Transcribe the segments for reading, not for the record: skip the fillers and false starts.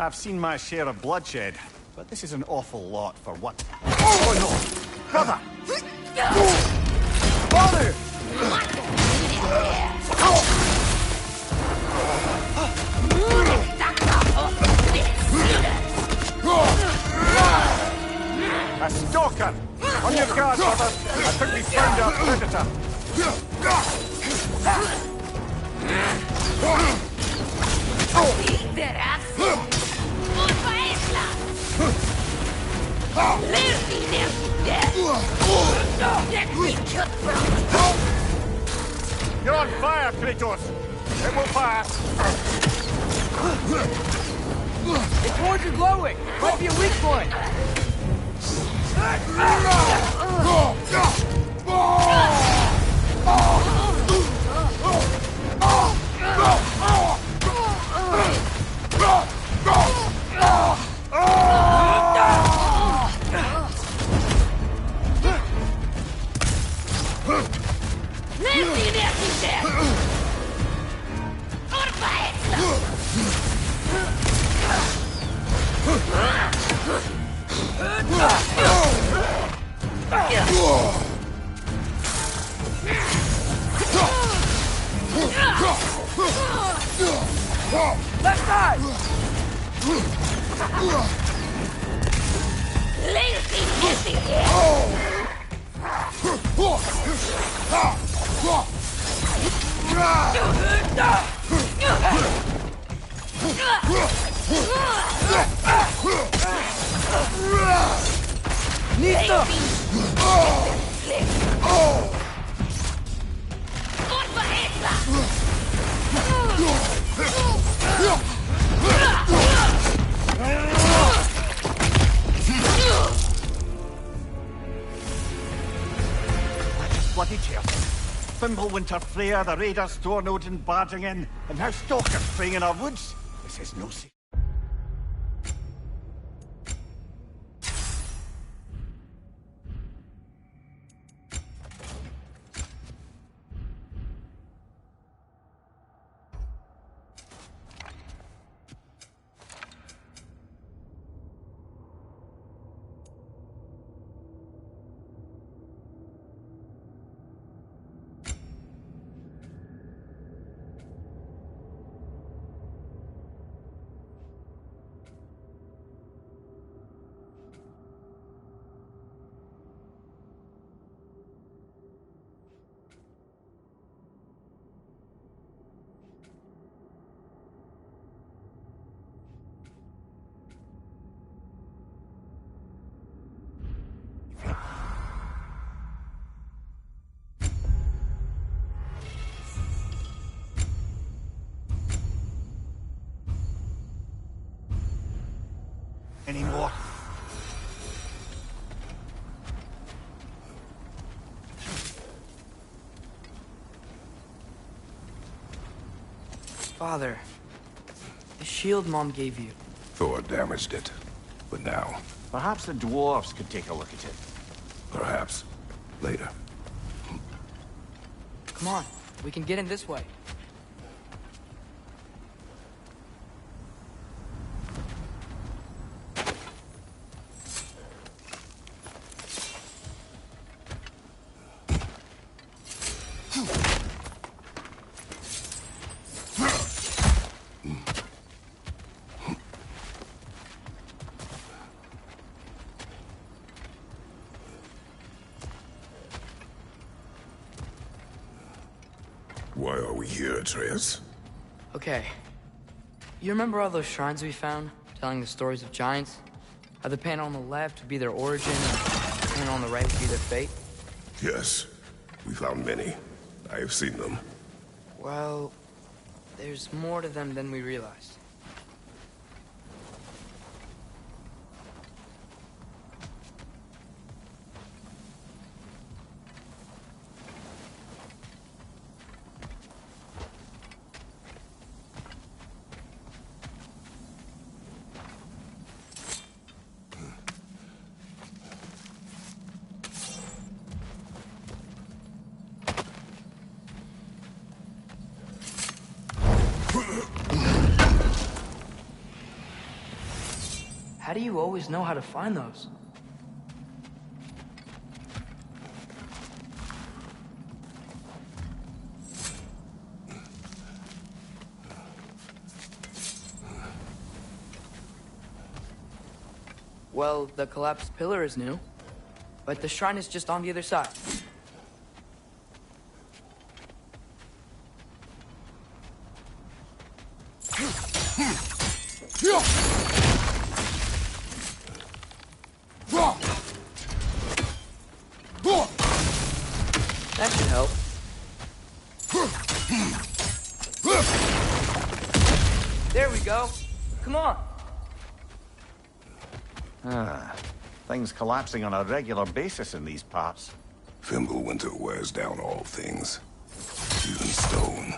I've seen my share of bloodshed, but this is an awful lot for what? Oh no! Brother! Father! A stalker! On your guard, brother! I think we found our predator! You're on fire, Kratos! It will pass! The cords are glowing! Might be a weak point! Left side! Nista! Bloody tears. Fimbulwinter Freya, the raiders, Thorn Odin barging in, and now stalkers preying in our woods. This is no secret. Anymore. Father, the shield Mom gave you. Thor damaged it. But now, Perhaps the dwarves could take a look at it. perhaps, later. Come on, we can get in this way. Why are we here, Atreus? Okay. You remember all those shrines we found, telling the stories of giants? How the panel on the left would be their origin, and the panel on the right would be their fate? Yes. We found many. I have seen them. Well, there's more to them than we realized. How do you always know how to find those? Well, the collapsed pillar is new, but the shrine is just on the other side. That should help. There we go. Come on. Things collapsing on a regular basis in these parts. Fimbulwinter wears down all things, even stone.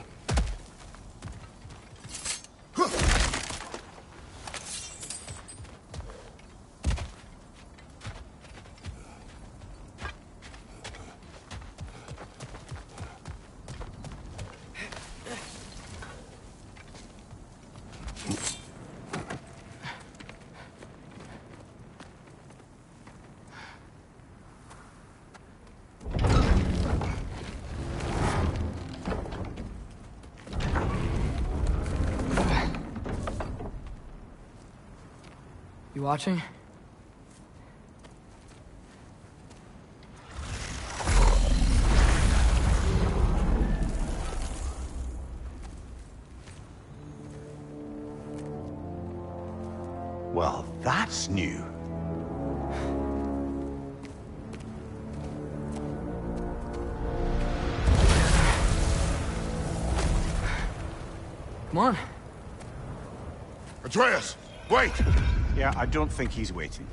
You watching? Well, that's new. Come on. Atreus, wait! Yeah, I don't think he's waiting.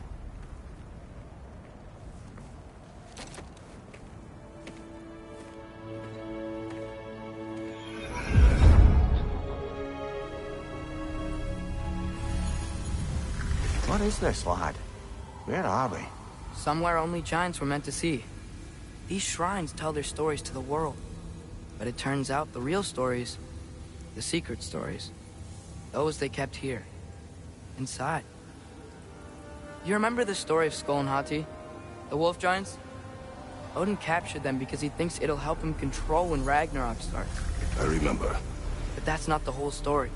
What is this, lad? Where are we? Somewhere only giants were meant to see. These shrines tell their stories to the world. But it turns out the real stories, the secret stories, those they kept here, inside. You remember the story of Skull and Hati? The wolf giants? Odin captured them because he thinks it'll help him control when Ragnarok starts. I remember. But that's not the whole story.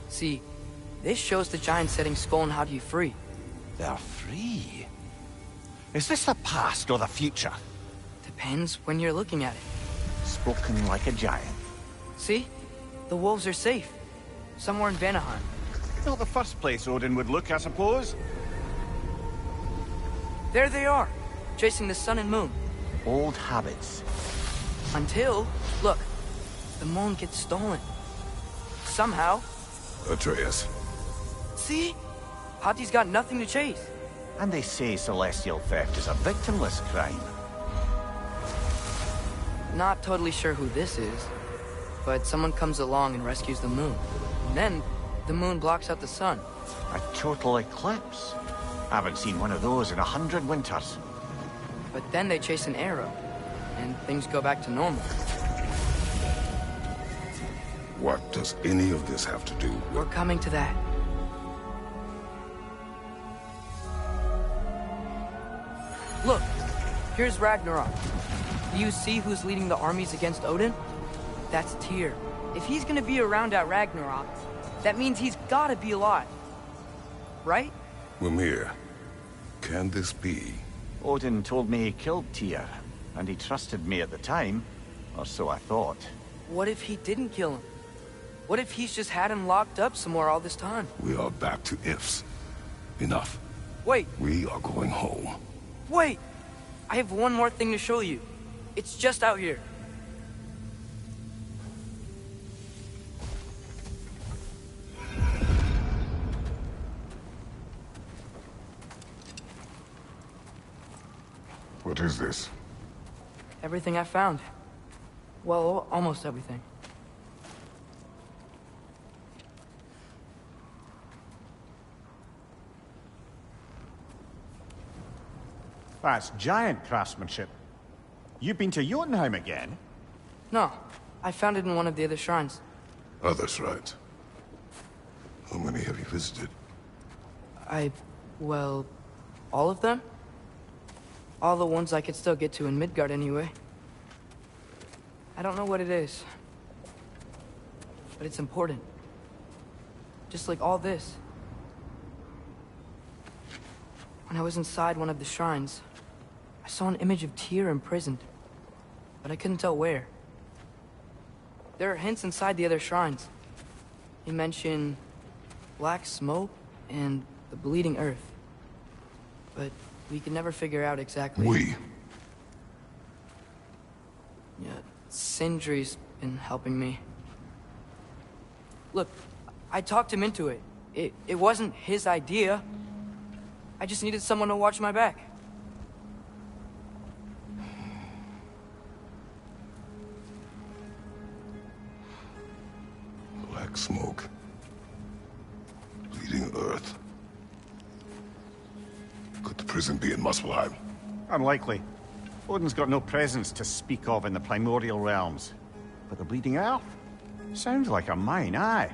See, this shows the giants setting Skull and Hati free. They're free. Is this the past or the future? Depends when you're looking at it. Spoken like a giant. See? The wolves are safe. Somewhere in Vanaheim. Not the first place Odin would look, I suppose. There they are, chasing the sun and moon. Old habits. Until, look, the moon gets stolen. Somehow. Atreus. See? Hati's got nothing to chase. And they say celestial theft is a victimless crime. Not totally sure who this is, but someone comes along and rescues the moon. And then, the moon blocks out the sun. A total eclipse. Haven't seen one of those in 100 winters. But then they chase an arrow, and things go back to normal. What does any of this have to do with... We're coming to that. Look, here's Ragnarok. Do you see who's leading the armies against Odin? That's Tyr. If he's gonna be around at Ragnarok, that means he's gotta be alive. Right? Mimir, can this be? Odin told me he killed Tyr, and he trusted me at the time, or so I thought. What if he didn't kill him? What if he's just had him locked up somewhere all this time? We are back to ifs. Enough. Wait, We are going home. wait! I have one more thing to show you. It's just out here. What is this? Everything I found. Well, almost everything. That's giant craftsmanship. You've been to Jotunheim again? No, I found it in one of the other shrines. Other shrines. How many have you visited? I Well, all of them? All the ones I could still get to in Midgard anyway. I don't know what it is, but it's important. Just like all this. When I was inside one of the shrines, I saw an image of Tyr imprisoned, but I couldn't tell where. There are hints inside the other shrines. He mentioned black smoke and the bleeding earth. But we could never figure out exactly... Yeah, Sindri's been helping me. Look, I talked him into it. It wasn't his idea. I just needed someone to watch my back. Black smoke. Bleeding earth. Could the prison be in Muspelheim? Unlikely. Odin's got no presence to speak of in the primordial realms. But the Bleeding Earth? Sounds like a mine, aye.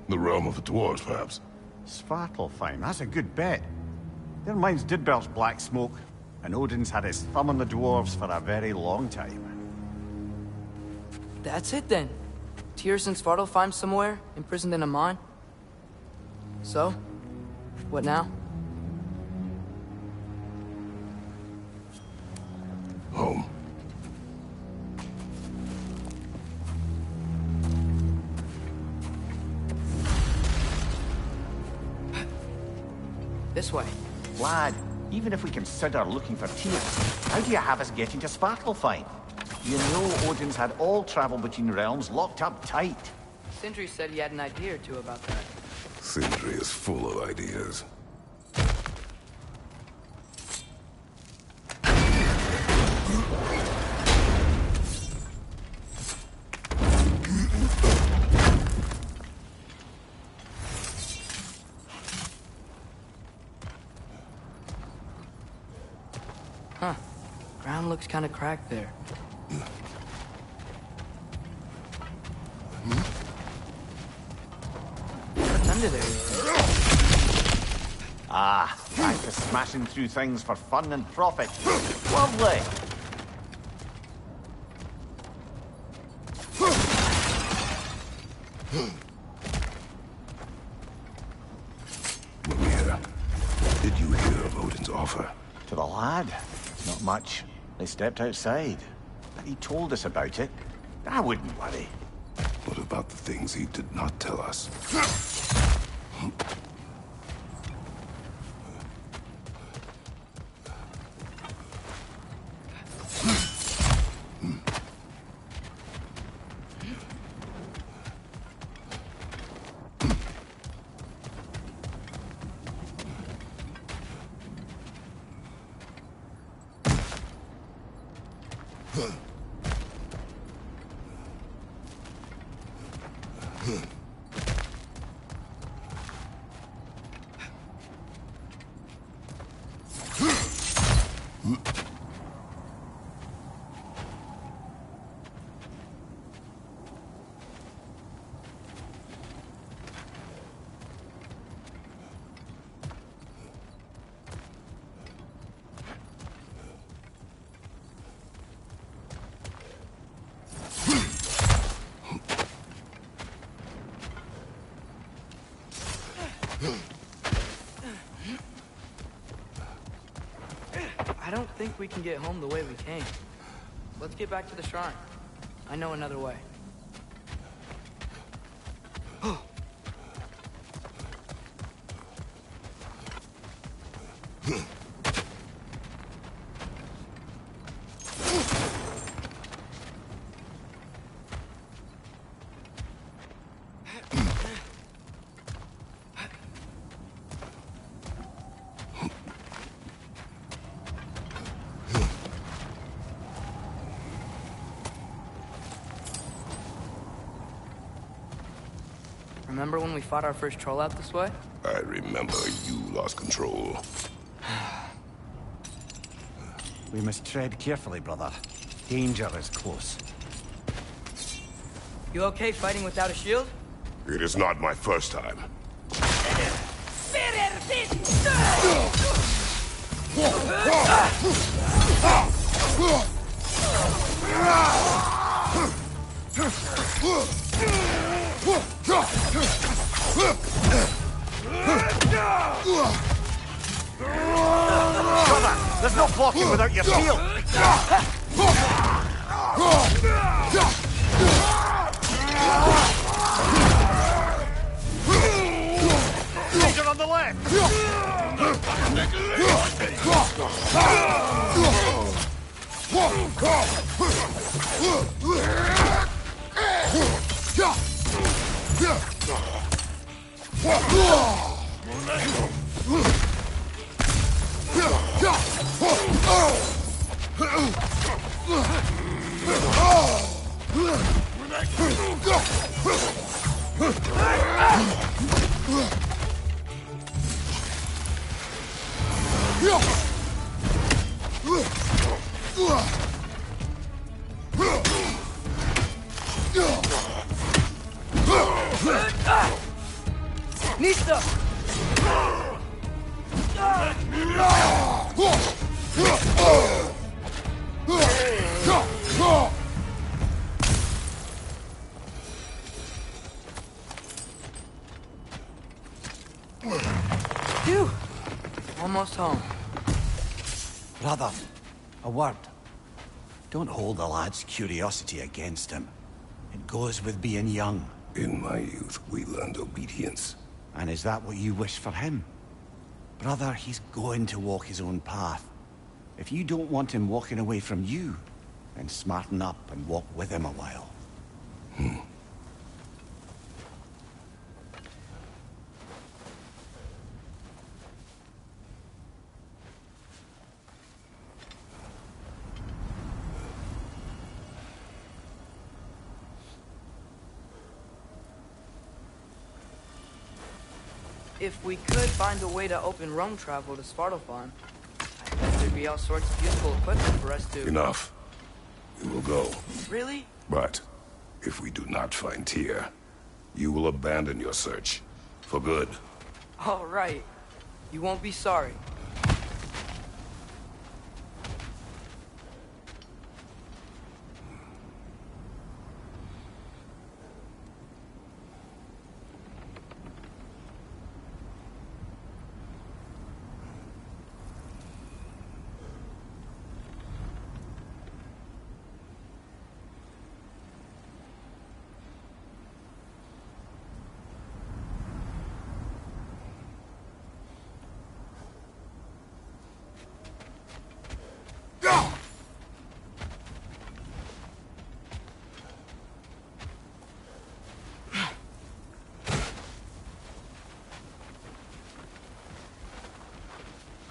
The realm of the dwarves, perhaps. Svartalfheim, that's a good bet. Their mines did belch black smoke, and Odin's had his thumb on the dwarves for a very long time. That's it then. Tyr's in Svartalfheim somewhere, imprisoned in a mine. So, what now? Home. This way. Lad, even if we consider looking for Tyr, how do you have us getting to Svartalfheim? You know Odin's had all travel between realms locked up tight. Sindri said he had an idea or two about that. Sindri is full of ideas. Huh. Ground looks kind of cracked there. What's under there? Ah, back to smashing through things for fun and profit. Lovely! Mimir, did you hear of Odin's offer? To the lad? Not much. They stepped outside. But he told us about it. I wouldn't worry. What about the things he did not tell us? I don't think we can get home the way we came. Let's get back to the shrine. I know another way. Remember when we fought our first troll out this way? I remember you lost control. We must tread carefully, brother. Danger is close. You okay fighting without a shield? It is not my first time. Spirit There's no blocking without your shield! Danger on the left! Nista! Phew! Almost home. Brother, a word. Don't hold the lad's curiosity against him. It goes with being young. In my youth, we learned obedience. And is that what you wish for him? Brother, he's going to walk his own path. If you don't want him walking away from you, then smarten up and walk with him a while. If we could find a way to open roam travel to Svartalfheim, I bet there'd be all sorts of useful equipment for us to... Enough. We will go. Really? But if we do not find Tyr, you will abandon your search. For good. All right. You won't be sorry.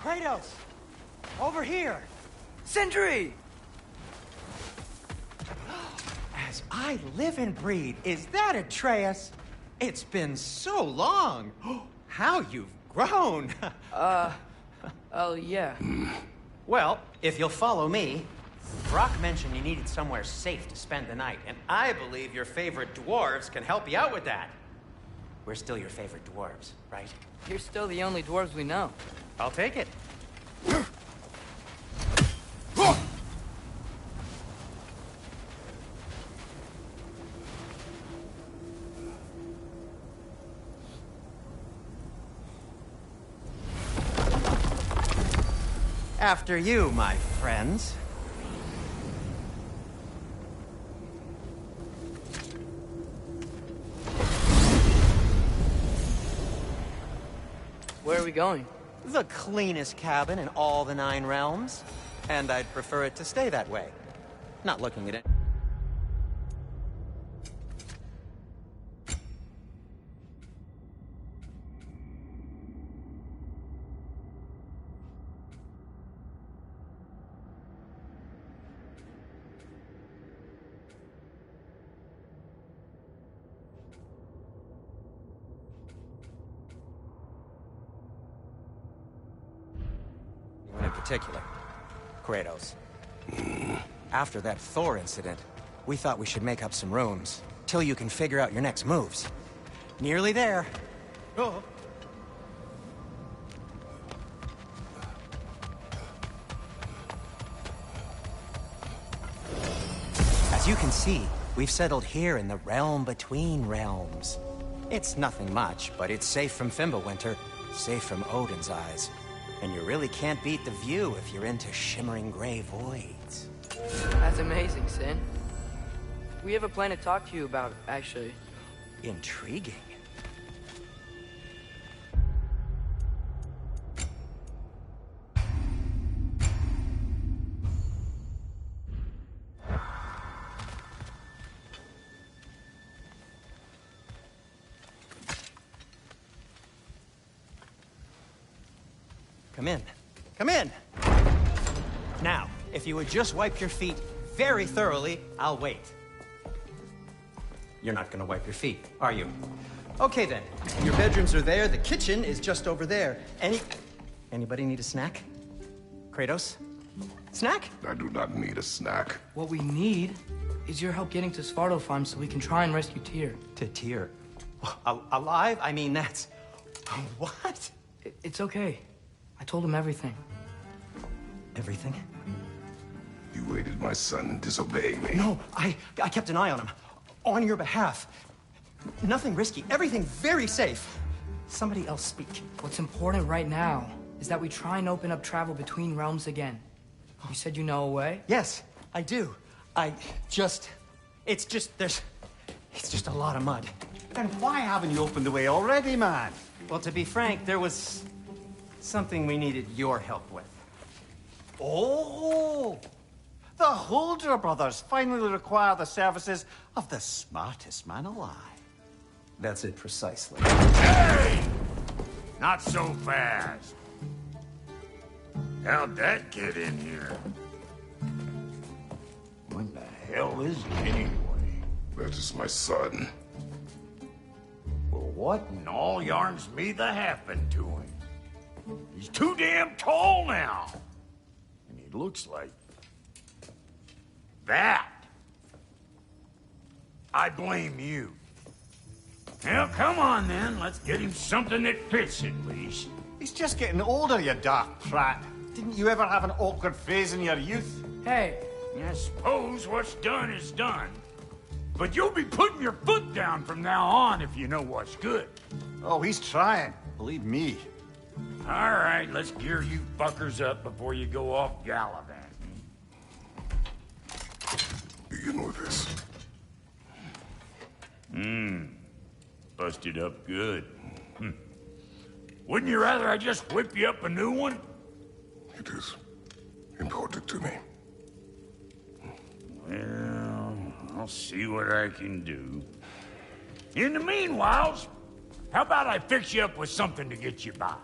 Kratos! Over here! Sindri! As I live and breathe, is that Atreus? It's been so long! How you've grown! Oh, yeah. Well, if you'll follow me, Brock mentioned you needed somewhere safe to spend the night, and I believe your favorite dwarves can help you out with that. We're still your favorite dwarves, right? You're still the only dwarves we know. I'll take it. After you, my friends. Where are we going? The cleanest cabin in all the 9 realms. And I'd prefer it to stay that way. Not looking at it. In particular, Kratos. After that Thor incident, we thought we should make up some rooms, till you can figure out your next moves. Nearly there. Oh. you can see, we've settled here in the realm between realms. It's nothing much, but it's safe from Fimbulwinter, safe from Odin's eyes. And you really can't beat the view if you're into shimmering gray voids. That's amazing, Sin. We have a plan to talk to you about, actually. Intriguing. Come in. Come in! Now, if you would just wipe your feet very thoroughly, I'll wait. You're not gonna wipe your feet, are you? Okay then. Your bedrooms are there, the kitchen is just over there. Anybody need a snack? Kratos? Snack? I do not need a snack. What we need is your help getting to Svartalfheim so we can try and rescue Tyr. To Tyr? Alive? I mean, that's... What? It's okay. I told him everything. Everything? You aided my son in disobeying me. No, I kept an eye on him. On your behalf. Nothing risky. Everything very safe. Somebody else speak. What's important right now is that we try and open up travel between realms again. You said you know a way? Yes, I do. It's just a lot of mud. Then why haven't you opened the way already, man? Well, to be frank, there was something we needed your help with. Oh! The Holder brothers finally require the services of the smartest man alive. That's it precisely. Hey! Not so fast. How'd that get in here? What the hell is he anyway? That is my son. Well, what in all yarns me that happened to him? He's too damn tall now. And he looks like... that. I blame you. Well, come on then. Let's get him something that fits at least. He's just getting older, you dark prat. Didn't you ever have an awkward phase in your youth? Hey! I suppose what's done is done. But you'll be putting your foot down from now on if you know what's good. Oh, he's trying. Believe me. All right, let's gear you fuckers up before you go off gallivanting. Begin with this. Busted up good. Wouldn't you rather I just whip you up a new one? It is important to me. Well, I'll see what I can do. In the meanwhile, how about I fix you up with something to get you by?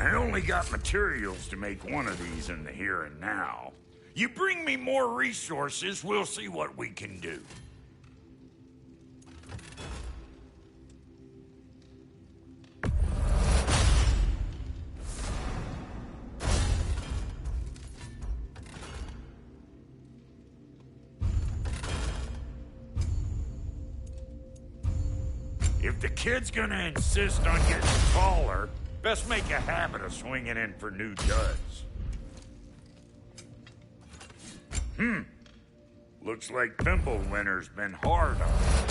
I only got materials to make one of these in the here and now. You bring me more resources, we'll see what we can do. If the kid's gonna insist on getting taller, best make a habit of swinging in for new duds. Looks like Fimbulwinter's been hard on her.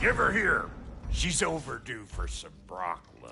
Give her here. She's overdue for some Brock love.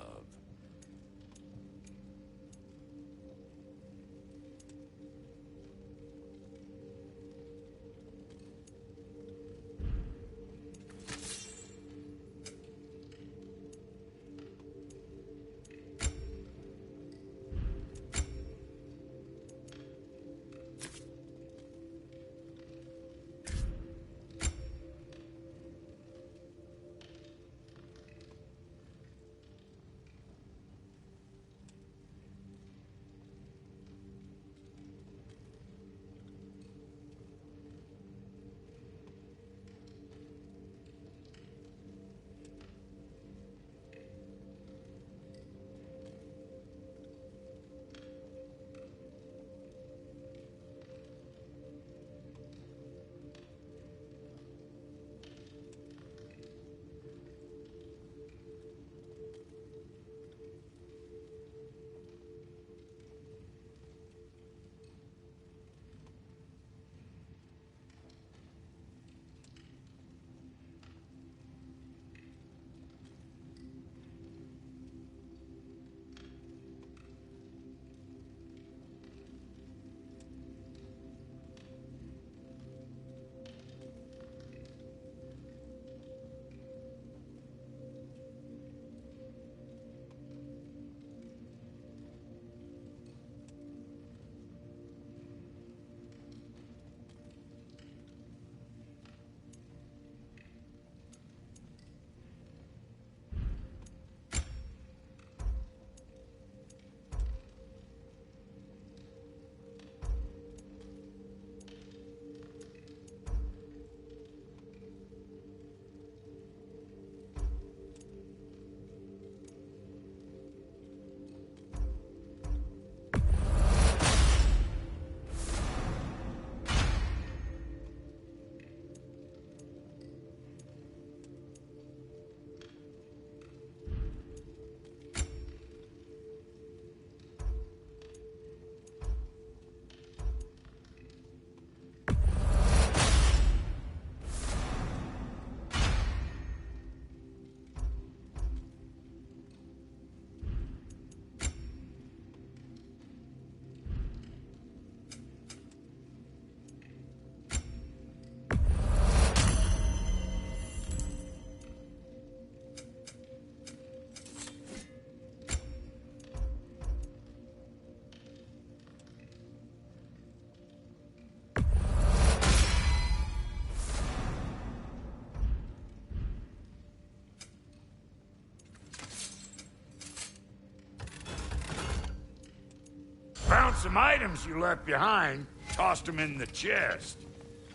some items you left behind. Tossed them in the chest.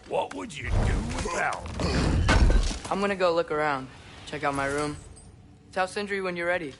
What would you do without them? I'm gonna go look around. Check out my room. Tell Sindri when you're ready.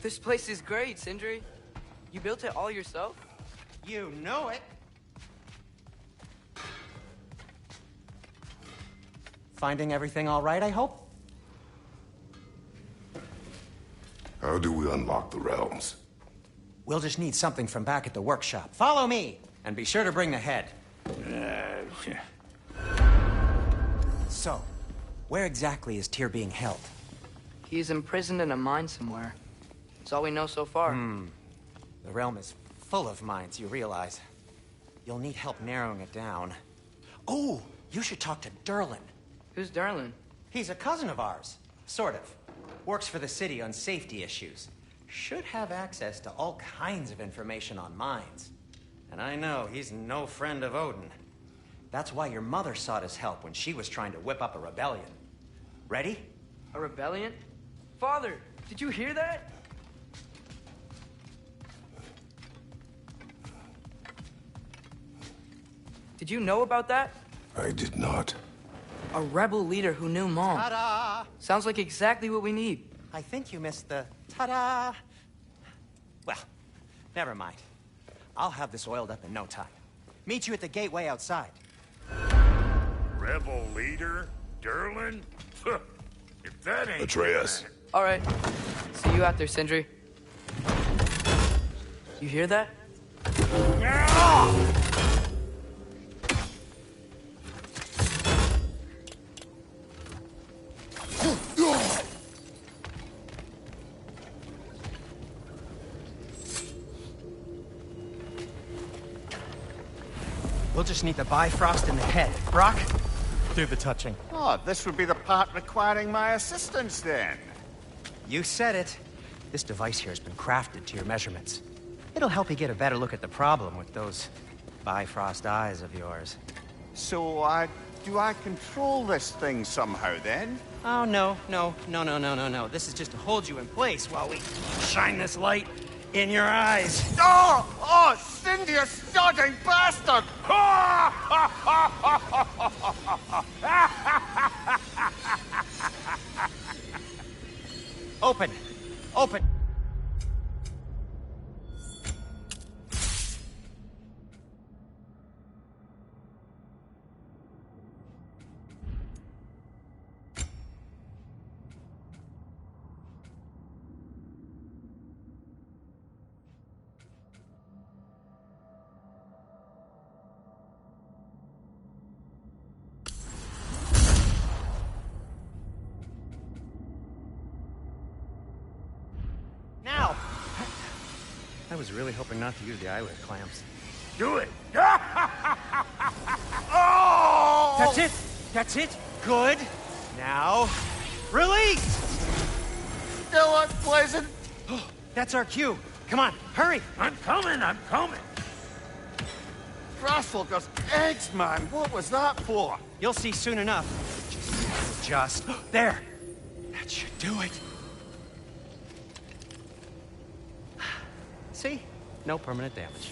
This place is great, Sindri. You built it all yourself? You know it. Finding everything all right, I hope? How do we unlock the realms? We'll just need something from back at the workshop. Follow me, and be sure to bring the head. So, where exactly is Tyr being held? He's imprisoned in a mine somewhere. That's all we know so far. The realm is full of mines, you realize. You'll need help narrowing it down. Oh, you should talk to Derlin. Who's Darlin? He's a cousin of ours. Sort of. Works for the city on safety issues. Should have access to all kinds of information on mines. And I know he's no friend of Odin. That's why your mother sought his help when she was trying to whip up a rebellion. Ready? A rebellion? Father, did you hear that? Did you know about that? I did not. A rebel leader who knew Mom. Ta-da! Sounds like exactly what we need. I think you missed the ta-da. Well, never mind. I'll have this oiled up in no time. Meet you at the gateway outside. Rebel leader? Derlin? If that ain't... Atreus. All right. See you out there, Sindri. You hear that? We'll just need the Bifrost in the head. Brock, do the touching. Oh, this would be the part requiring my assistance then. You said it. This device here has been crafted to your measurements. It'll help you get a better look at the problem with those Bifrost eyes of yours. So, do I control this thing somehow then? Oh, no. This is just to hold you in place while we shine this light in your eyes. Oh, Cindy, you sodding bastard! Open. Open. Now! I was really hoping not to use the eyelid clamps. Do it! Oh! That's it! That's it! Good! Now, release! Still unpleasant. That's our cue. Come on, hurry! I'm coming! Grasshopper's eggs, man. What was that for? You'll see soon enough. Just... There! That should do it. See? No permanent damage.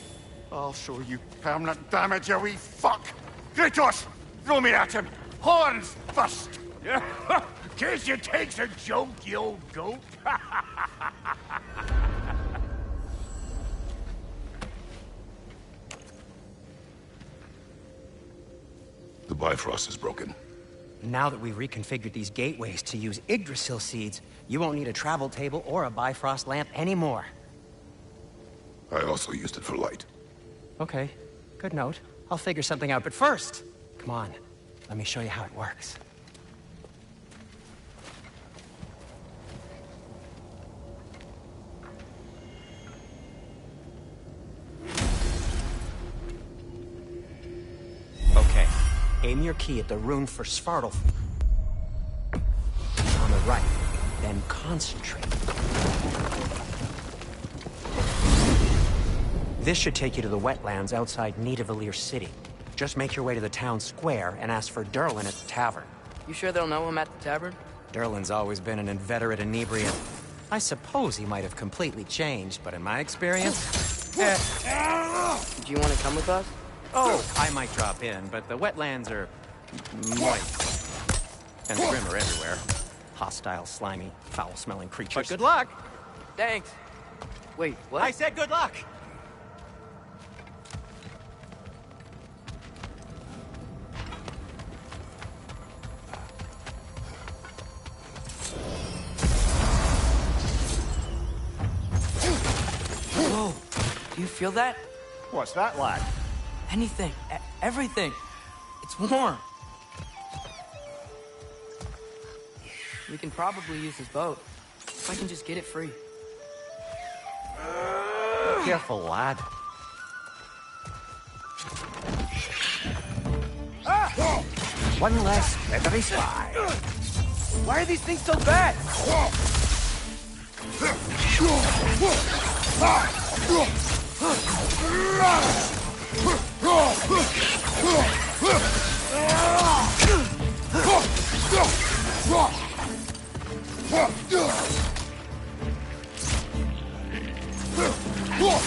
I'll show you permanent damage, you wee fuck. Kratos, throw me at him. Horns first. Guess you takes a joke, you old goat. The Bifrost is broken. Now that we've reconfigured these gateways to use Yggdrasil seeds, you won't need a travel table or a Bifrost lamp anymore. I also used it for light. Okay, good note. I'll figure something out, but first, come on, let me show you how it works. Okay, aim your key at the rune for Svartalf on the right, then concentrate. This should take you to the wetlands outside Nidavellir City. Just make your way to the town square and ask for Derlin at the tavern. You sure they'll know him at the tavern? Derlin's always been an inveterate inebriate. I suppose he might have completely changed, but in my experience... Do you want to come with us? Oh, I might drop in, but the wetlands are... moist. And the Grim are everywhere. Hostile, slimy, foul-smelling creatures. But good luck! Thanks. Wait, what? I said good luck! Whoa, do you feel that? What's that, lad? Anything, everything. It's warm. We can probably use his boat. If I can just get it free. Careful, lad. One less leathery spy. Why are these things so bad?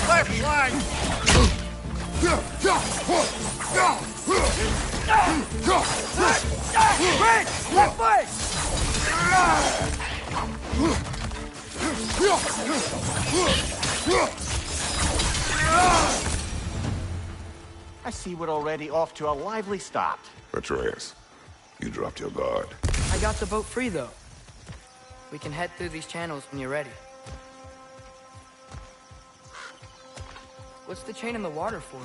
Left leg! Red! Left leg! I see we're already off to a lively start. Atreus, you dropped your guard. I got the boat free, though. We can head through these channels when you're ready. What's the chain in the water for?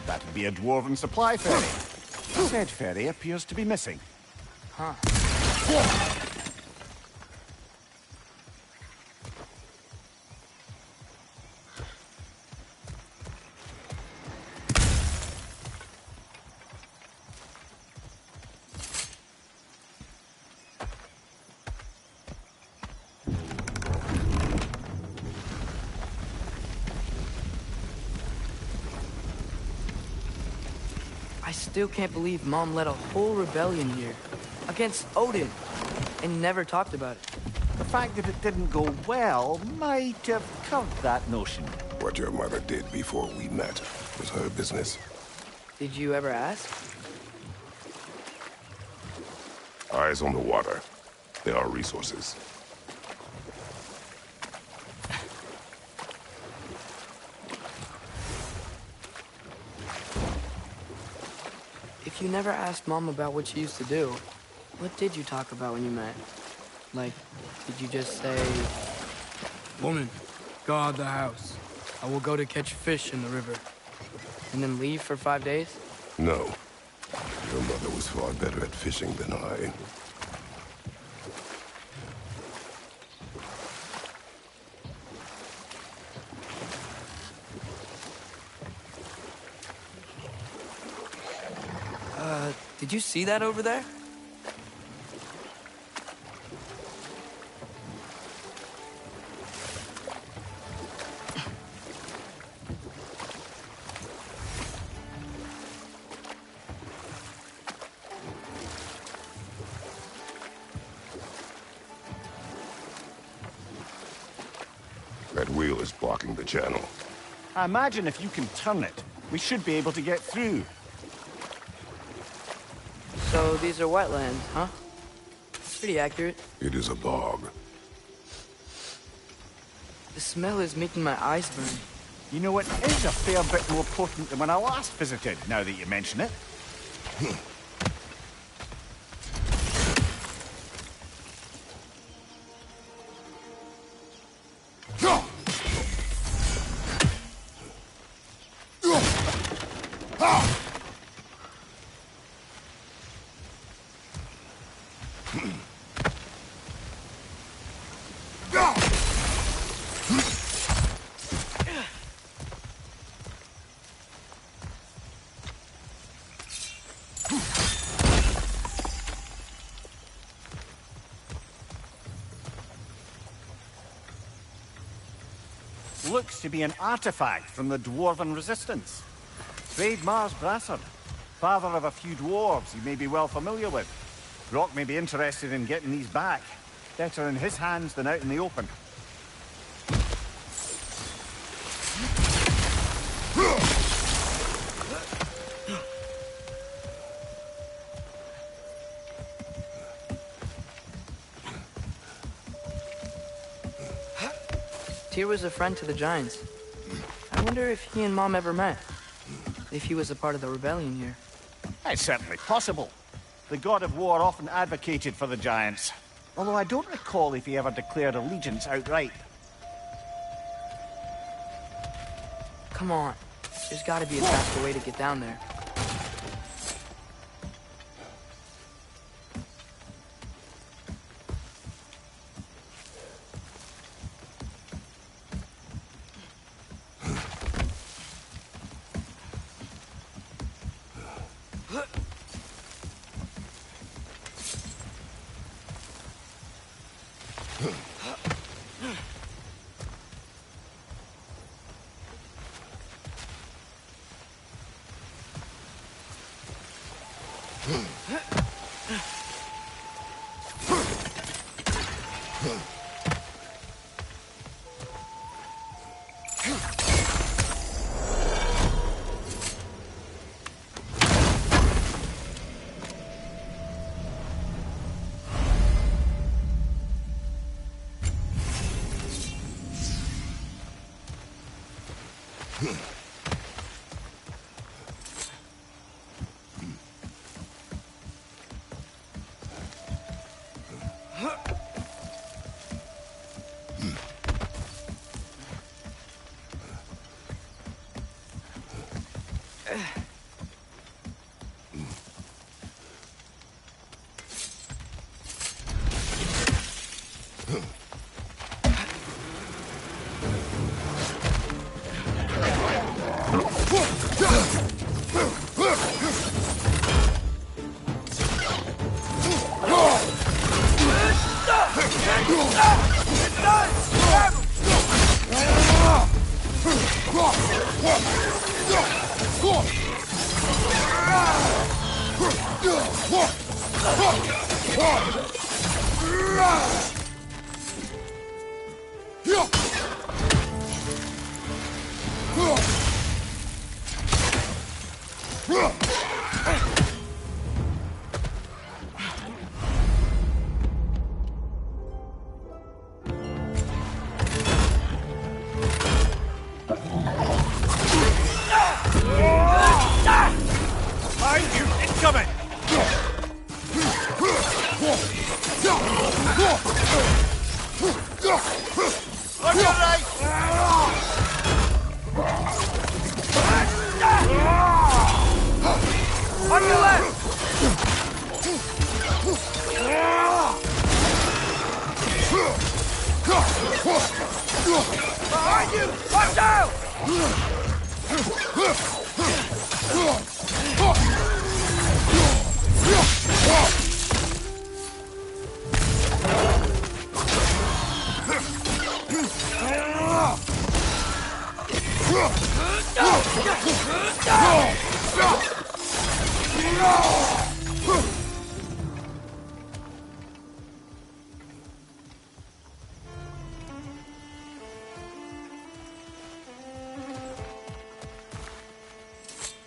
That'd be a dwarven supply ferry. Said ferry appears to be missing. Huh. I still can't believe Mom led a whole rebellion here. Against Odin. And never talked about it. The fact that it didn't go well might have curved that notion. What your mother did before we met was her business. Did you ever ask? Eyes on the water. There are resources. If you never asked Mom about what she used to do, what did you talk about when you met? Like, did you just say... Woman, guard the house. I will go to catch fish in the river. And then leave for 5 days? No. Your mother was far better at fishing than I. Did you see that over there? That wheel is blocking the channel. I imagine if you can turn it, we should be able to get through. So these are wetlands, huh? Pretty accurate. It is a bog. The smell is making my eyes burn. You know, it is a fair bit more potent than when I last visited, now that you mention it. Looks to be an artifact from the Dwarven Resistance. Trade Mars Brassard, father of a few dwarves you may be well familiar with. Brock may be interested in getting these back. Better in his hands than out in the open. Tyr was a friend to the Giants. I wonder if he and Mom ever met. If he was a part of the rebellion here. It's certainly possible. The god of war often advocated for the Giants. Although I don't recall if he ever declared allegiance outright. Come on. There's gotta be a faster way to get down there.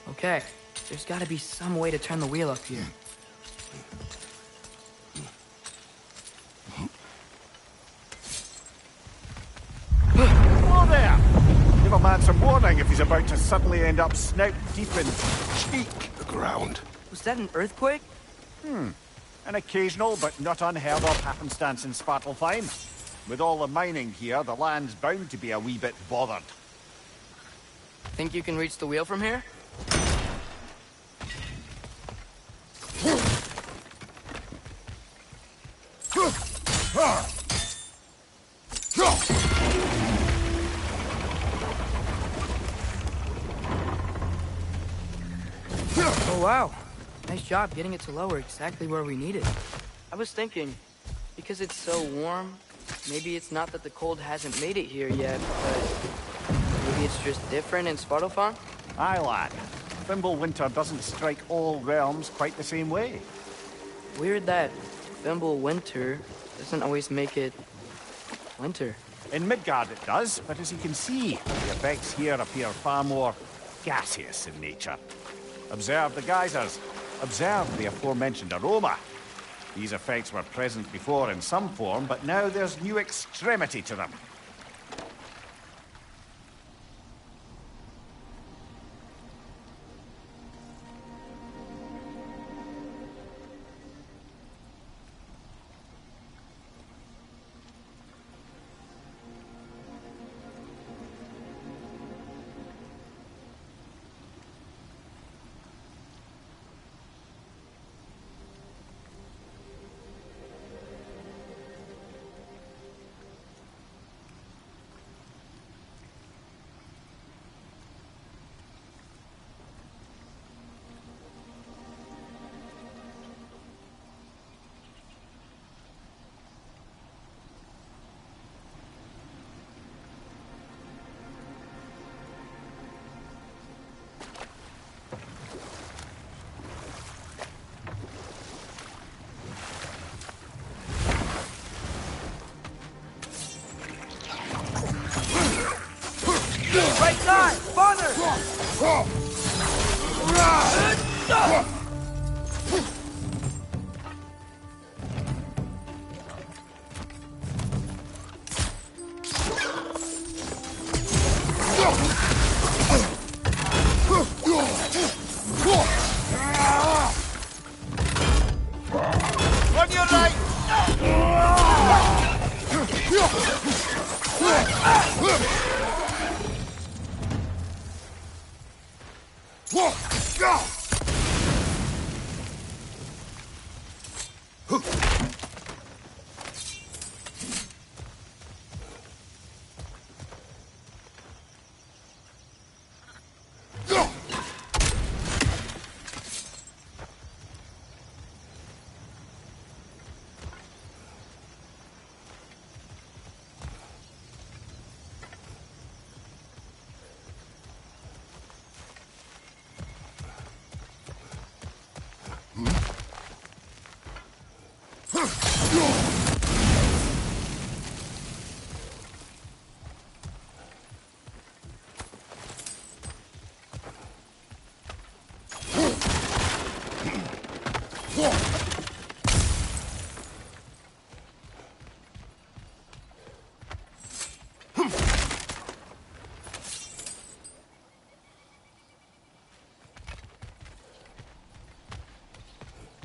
Okay, there's gotta be some way to turn the wheel up here. Hello there! Give a man some warning if he's about to suddenly end up snout deep in cheek. The ground. Was that an earthquake? An occasional but not unheard of happenstance in Svartalfheim. With all the mining here, the land's bound to be a wee bit bothered. Think you can reach the wheel from here? Oh wow, nice job getting it to lower exactly where we need it. I was thinking, because it's so warm, maybe it's not that the cold hasn't made it here yet, but maybe it's just different in Svartalfheim? Aye, lad. Thimble winter doesn't strike all realms quite the same way. Weird that Thimble winter doesn't always make it winter. In Midgard it does, but as you can see, the effects here appear far more gaseous in nature. Observe the geysers. Observe the aforementioned aroma. These effects were present before in some form, but now there's new extremity to them. Right side! Father! On your right!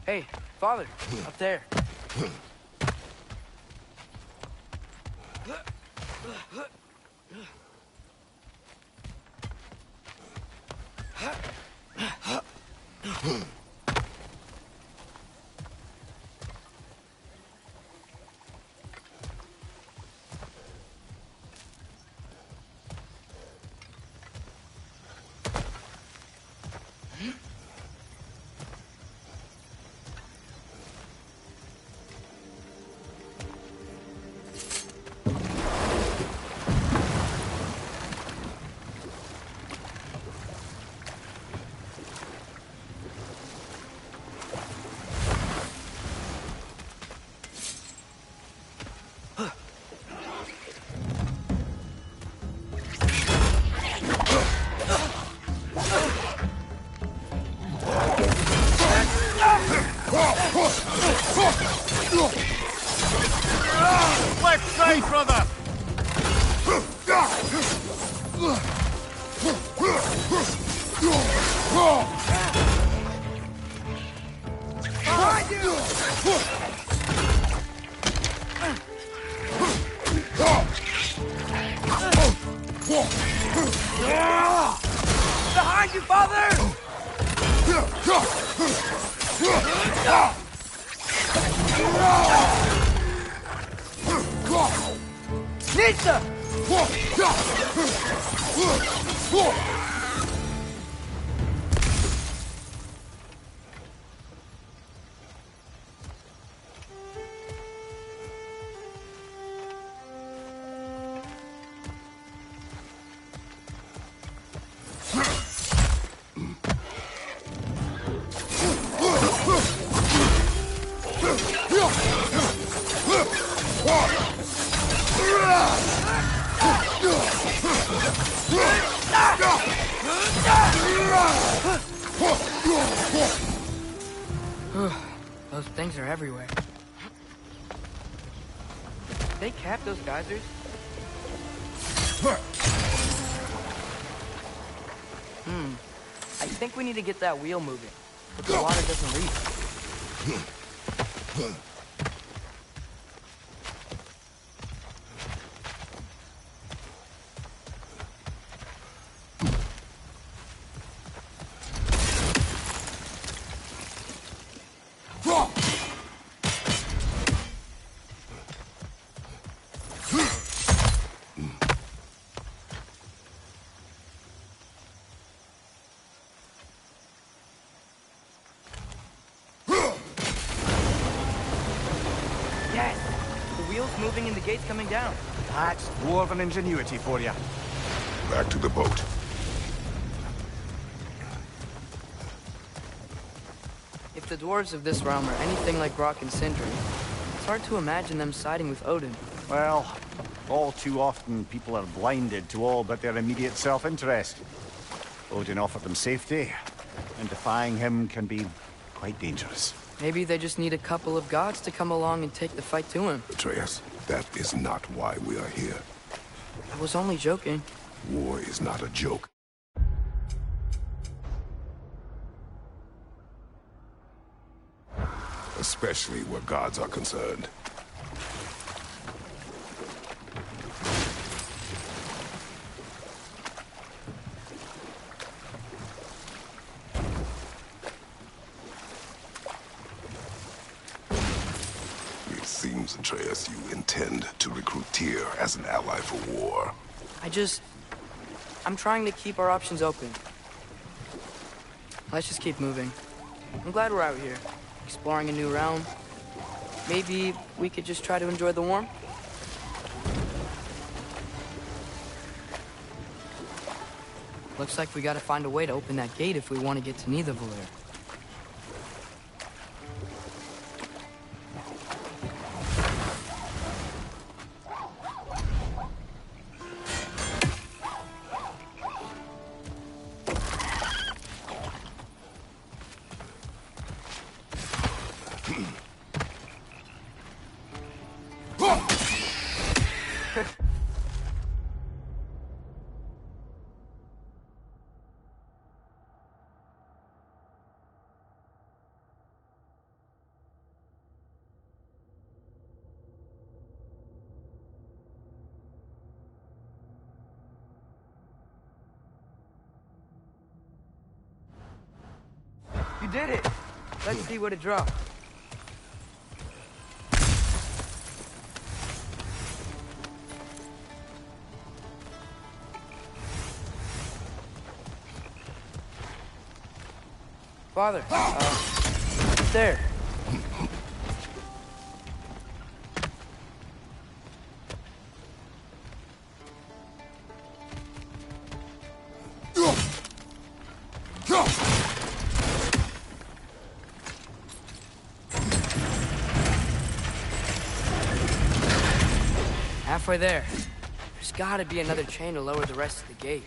Hey, Father, up there. Left side, brother! Behind you! Behind you, Father! Nista! Those things are everywhere. They cap those geysers? I think we need to get that wheel moving. But the water doesn't leak. Yes! The wheel's moving and the gate's coming down. That's dwarven ingenuity for you. Back to the boat. If the dwarves of this realm are anything like Rock and Sindri, it's hard to imagine them siding with Odin. Well, All too often, people are blinded to all but their immediate self-interest. Odin offered them safety, and defying him can be quite dangerous. Maybe they just need a couple of gods to come along and take the fight to him. Atreus, that is not why we are here. I was only joking. War is not a joke. Especially where gods are concerned. It seems, Atreus, you intend to recruit Tyr as an ally for war. I'm trying to keep our options open. Let's just keep moving. I'm glad we're out here, exploring a new realm. Maybe we could just try to enjoy the warmth? Looks like we gotta find a way to open that gate if we want to get to Nidavellir. You did it! Let's see what it dropped. Father, there. Halfway there. There's gotta be another chain to lower the rest of the gate.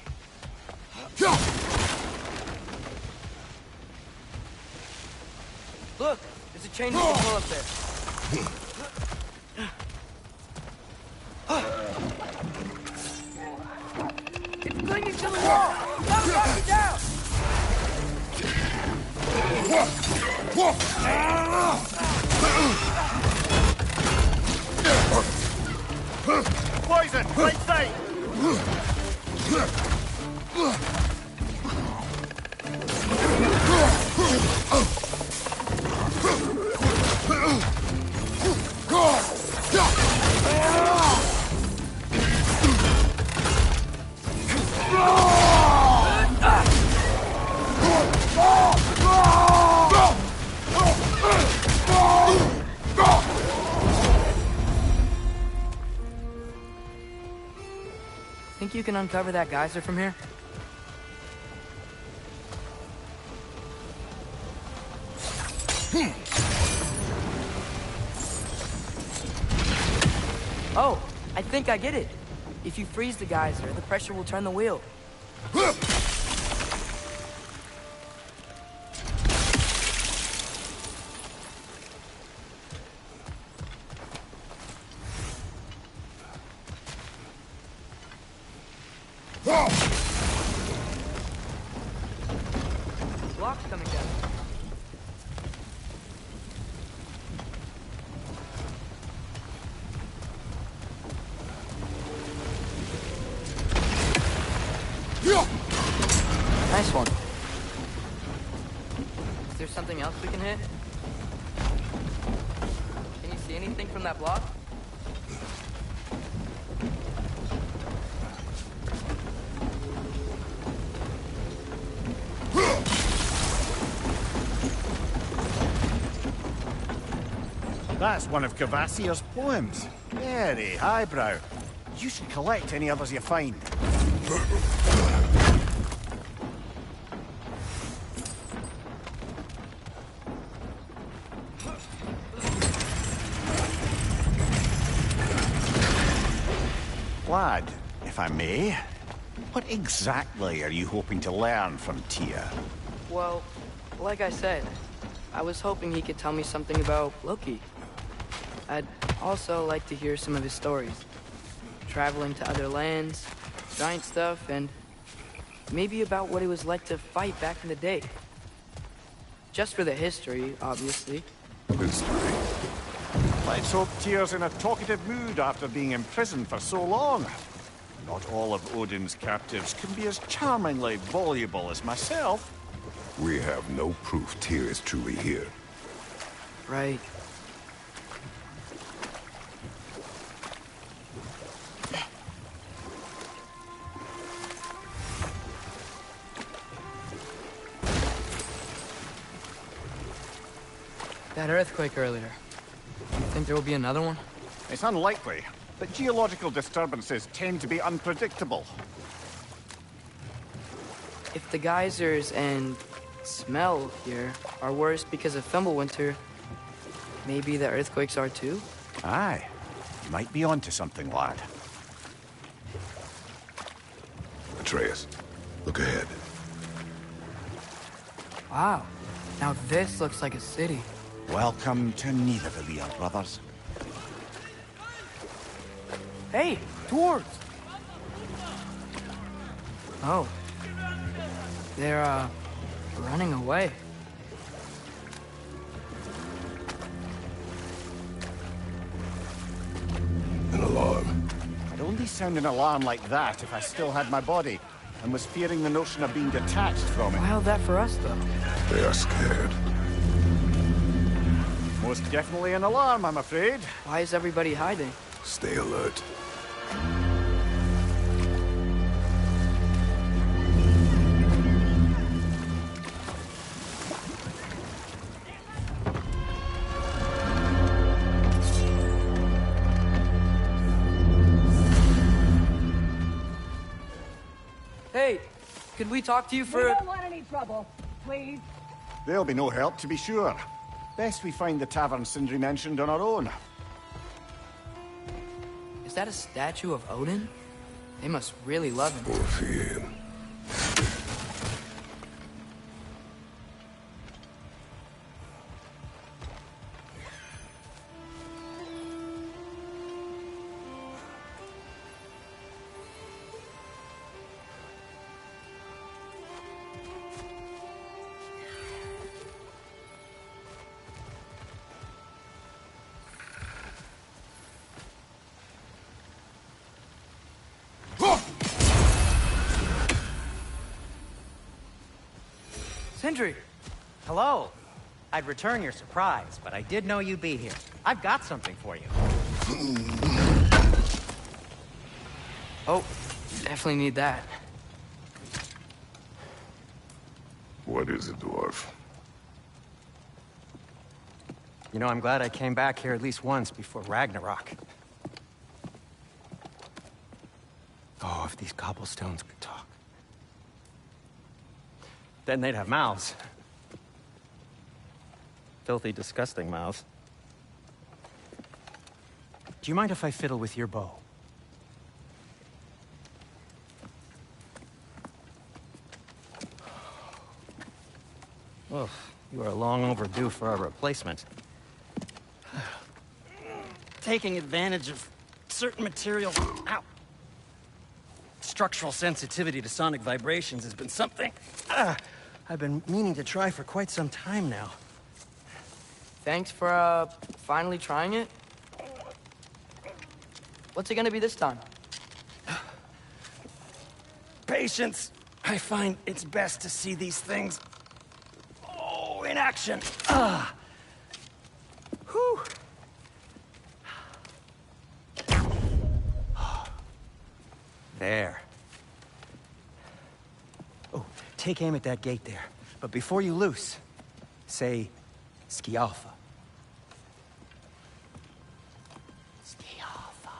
Look! There's a chain we can pull up there. It's clinging to the wall! Gotta knock it down! Poison! Right side! Think you can uncover that geyser from here? Oh, I think I get it. If you freeze the geyser, the pressure will turn the wheel. Block's coming down. Nice one. Is there something else we can hit? Can you see anything from that block? That's one of Kvasir's poems. Very highbrow. You should collect any others you find. Lad, if I may, what exactly are you hoping to learn from Tyr? Well, like I said, I was hoping he could tell me something about Loki. I'd also like to hear some of his stories. Traveling to other lands, giant stuff, and maybe about what it was like to fight back in the day. Just for the history, obviously. History. Let's hope Tyr's in a talkative mood after being imprisoned for so long. Not all of Odin's captives can be as charmingly voluble as myself. We have no proof Tyr is truly here. Right. That earthquake earlier. You think there will be another one? It's unlikely, but geological disturbances tend to be unpredictable. If the geysers and smell here are worse because of Fimbulwinter, maybe the earthquakes are too? Aye. You might be onto something, lad. Atreus, look ahead. Wow. Now this looks like a city. Welcome to Nidavellir, brothers. Hey, dwarves! Oh. They're, running away. An alarm. I'd only sound an alarm like that if I still had my body, and was fearing the notion of being detached from it. Why that for us, though? They are scared. Most definitely an alarm, I'm afraid. Why is everybody hiding? Stay alert. Hey, could we talk to you for... We don't want any trouble, please. There'll be no help, to be sure. Best we find the tavern Sindri mentioned on our own. Is that a statue of Odin? They must really love him. Or fear him. Sindri! Hello. I'd return your surprise, but I did know you'd be here. I've got something for you. Oh, definitely need that. What is it, dwarf? You know, I'm glad I came back here at least once before Ragnarok. Oh, if these cobblestones could talk. Then they'd have mouths. Filthy, disgusting mouths. Do you mind if I fiddle with your bow? Oh, you are long overdue for a replacement. Taking advantage of certain materials. Ow! Structural sensitivity to sonic vibrations has been something I've been meaning to try for quite some time now. Thanks for, finally trying it. What's it gonna be this time? Patience. I find it's best to see these things, in action. Whew. There. Oh, take aim at that gate there. But before you loose, say, Skialfa. Skialfa.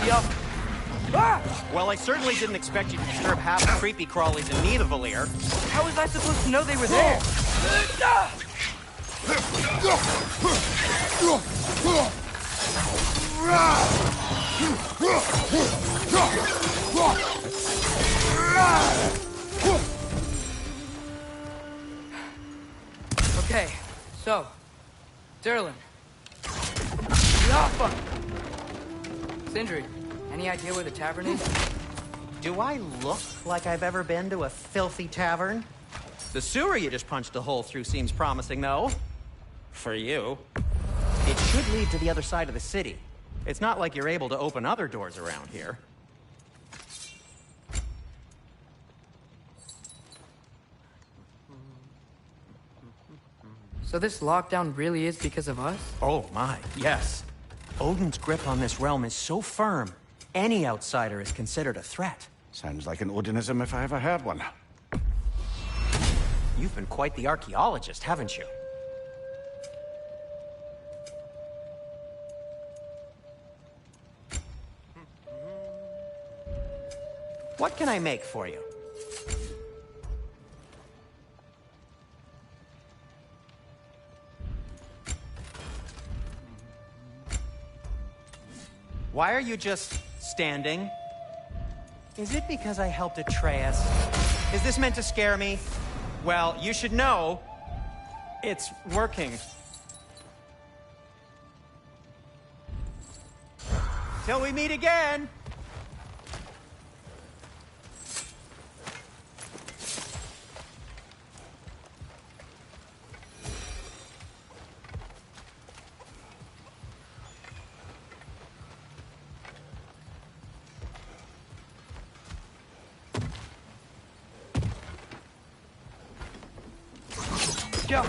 Yup. Ah! Well, I certainly didn't expect you to disturb half the creepy crawlies in need of Valir. How was I supposed to know they were there? Okay, so, Durlin. Yaffa! Sindri, any idea where the tavern is? Do I look like I've ever been to a filthy tavern? The sewer you just punched a hole through seems promising, though. For you. It should lead to the other side of the city. It's not like you're able to open other doors around here. So this lockdown really is because of us? Oh my, yes. Odin's grip on this realm is so firm, any outsider is considered a threat. Sounds like an Odinism if I ever heard one. You've been quite the archaeologist, haven't you? What can I make for you? Why are you just standing? Is it because I helped Atreus? Is this meant to scare me? Well, you should know, it's working. Till we meet again! Go!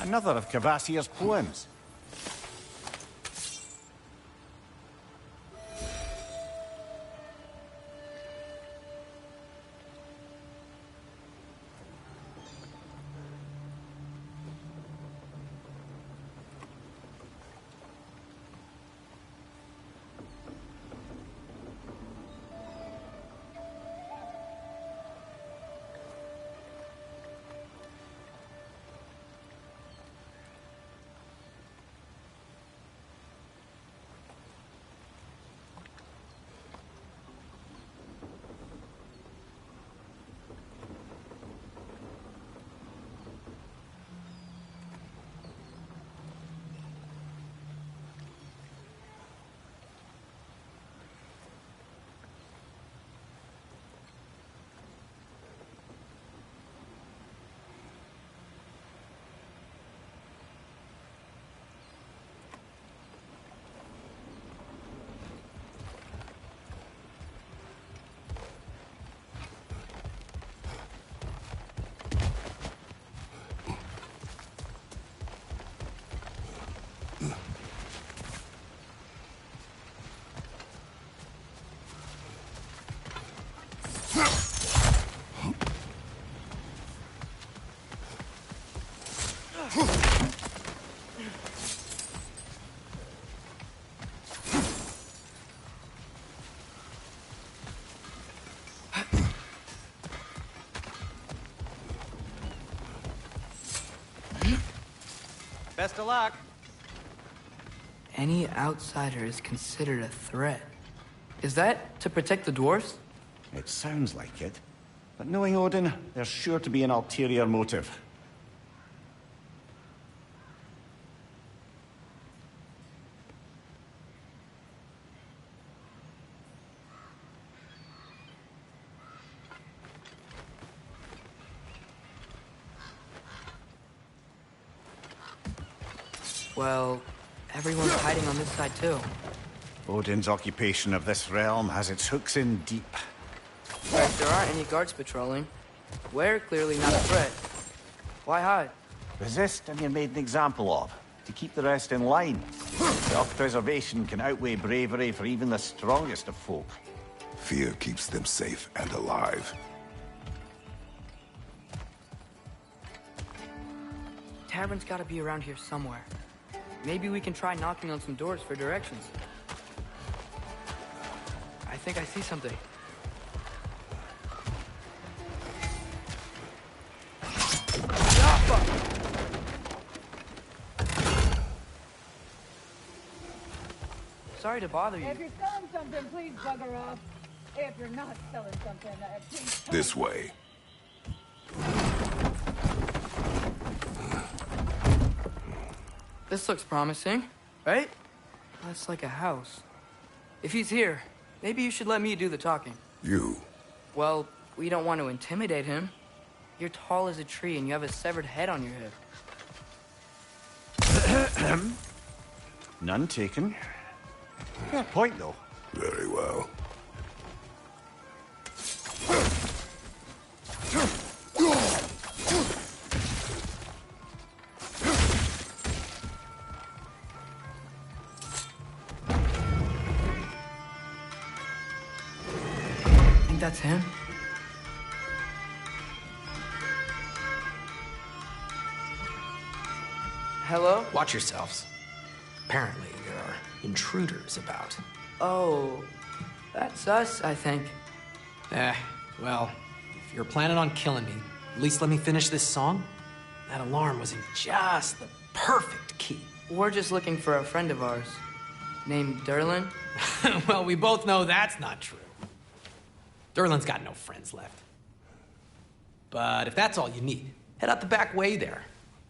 Another of Kvasir's poems. Best of luck. Any outsider is considered a threat. Is that to protect the dwarves? It sounds like it. But knowing Odin, there's sure to be an ulterior motive. Well, everyone's hiding on this side too. Odin's occupation of this realm has its hooks in deep. But if there aren't any guards patrolling, we're clearly not a threat. Why hide? Resist and you're made an example of, to keep the rest in line. Self-preservation can outweigh bravery for even the strongest of folk. Fear keeps them safe and alive. cavern's gotta be around here somewhere. Maybe we can try knocking on some doors for directions. I think I see something. Sorry to bother you. If you're selling something, please bugger off. If you're not selling something, please... This way. This looks promising, right? That's like a house. If he's here, maybe you should let me do the talking. You. Well, we don't want to intimidate him. You're tall as a tree and you have a severed head on your head. None taken. Fair point, though. Very well. Think that's him? Hello? Watch yourselves. Apparently, there are intruders about. Oh, that's us, I think. Well, if you're planning on killing me, at least let me finish this song. That alarm was in just the perfect key. We're just looking for a friend of ours, named Derlin. Well, we both know that's not true. Derlin's got no friends left. But if that's all you need, head out the back way there,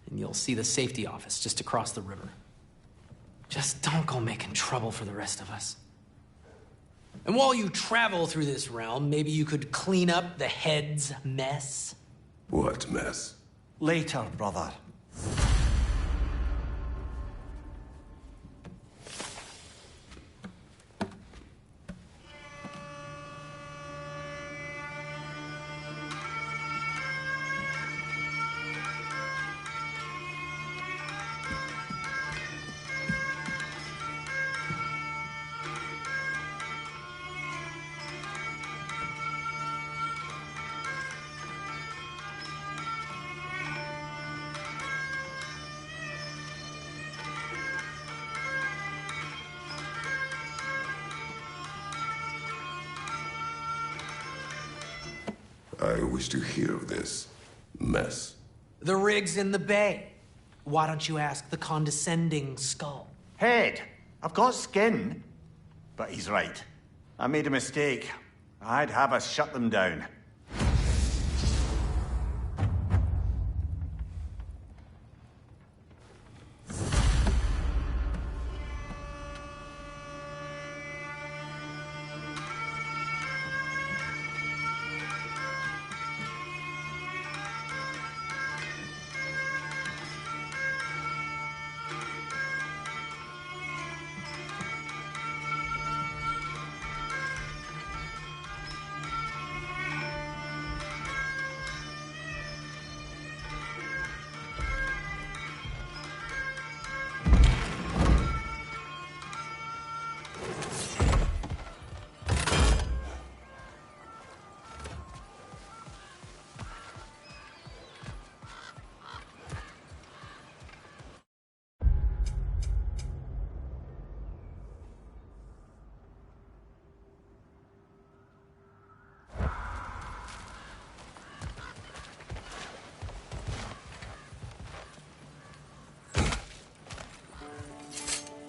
and you'll see the safety office just across the river. Just don't go making trouble for the rest of us. And while you travel through this realm, maybe you could clean up the head's mess? What mess? Later, brother. I wish to hear of this mess. The rig's in the bay. Why don't you ask the condescending skull? Head, I've got skin. But he's right. I made a mistake. I'd have us shut them down.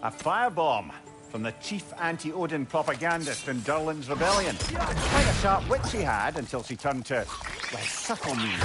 A firebomb from the chief anti-Odin propagandist in Derlin's rebellion. Quite a sharp wit she had until she turned to, well, subtle means.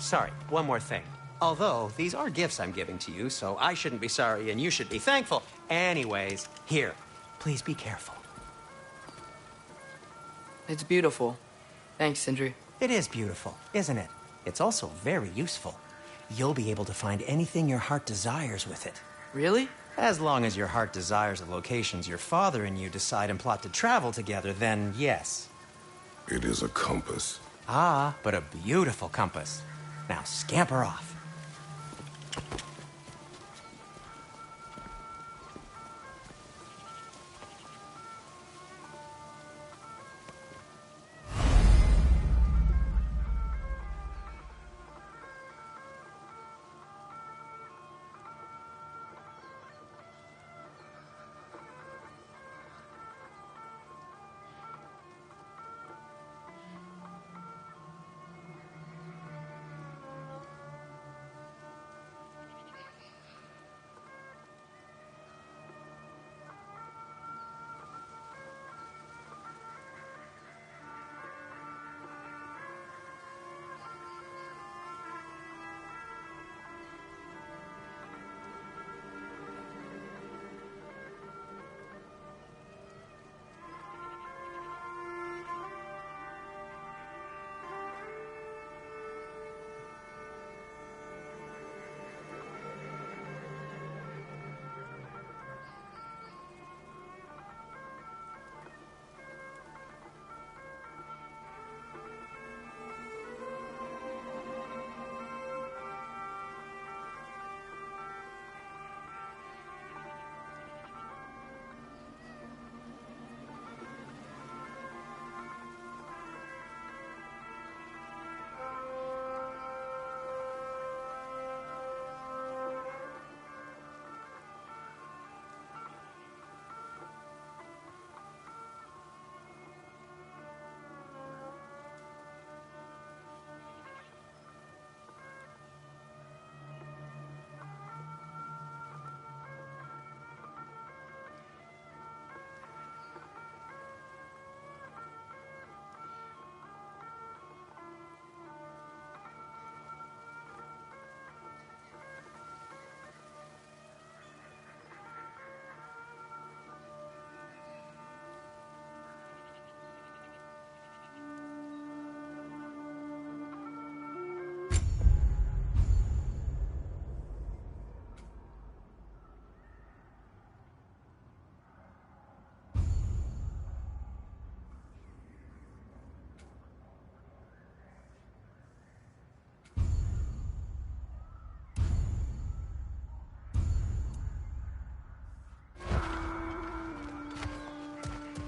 Sorry, one more thing. Although, these are gifts I'm giving to you, so I shouldn't be sorry and you should be thankful. Anyways, here, please be careful. It's beautiful. Thanks, Sindri. It is beautiful, isn't it? It's also very useful. You'll be able to find anything your heart desires with it. Really? As long as your heart desires the locations your father and you decide and plot to travel together, then yes. It is a compass. Ah, but a beautiful compass. Now scamper off.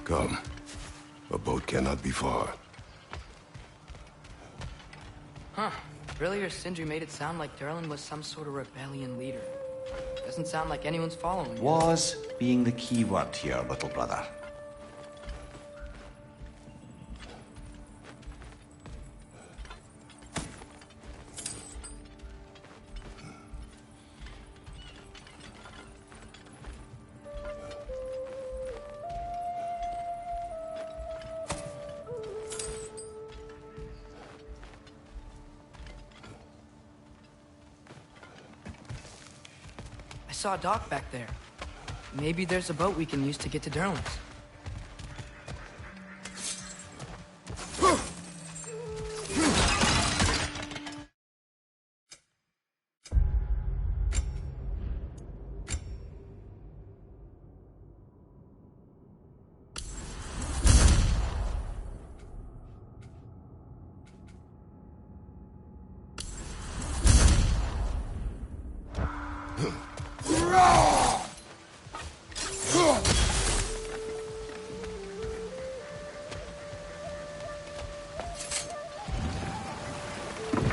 Come. A boat cannot be far. Huh. Earlier, Sindri made it sound like Durlin was some sort of rebellion leader. Doesn't sound like anyone's following him. Was being the key word here, little brother. saw a dock back there. Maybe there's a boat we can use to get to Durlin's.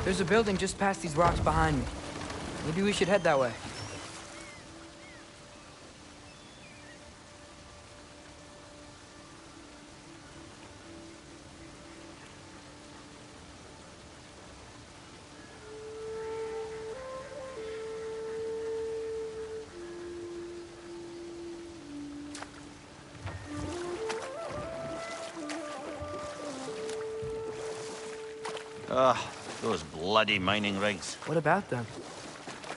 There's a building just past these rocks behind me. Maybe we should head that way. Those bloody mining rigs. What about them?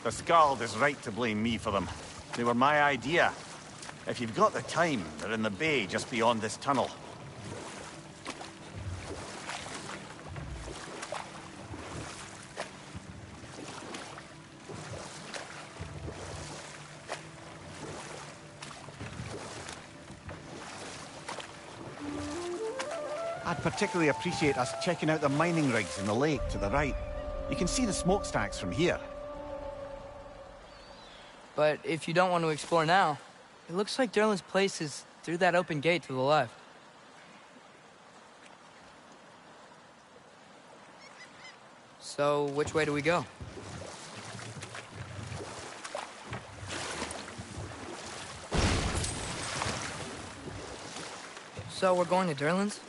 The Skald is right to blame me for them. They were my idea. If you've got the time, they're in the bay just beyond this tunnel. I'd particularly appreciate us checking out the mining rigs in the lake to the right. You can see the smokestacks from here. But if you don't want to explore now, it looks like Durlin's place is through that open gate to the left. So, which way do we go? So, we're going to Durlin's?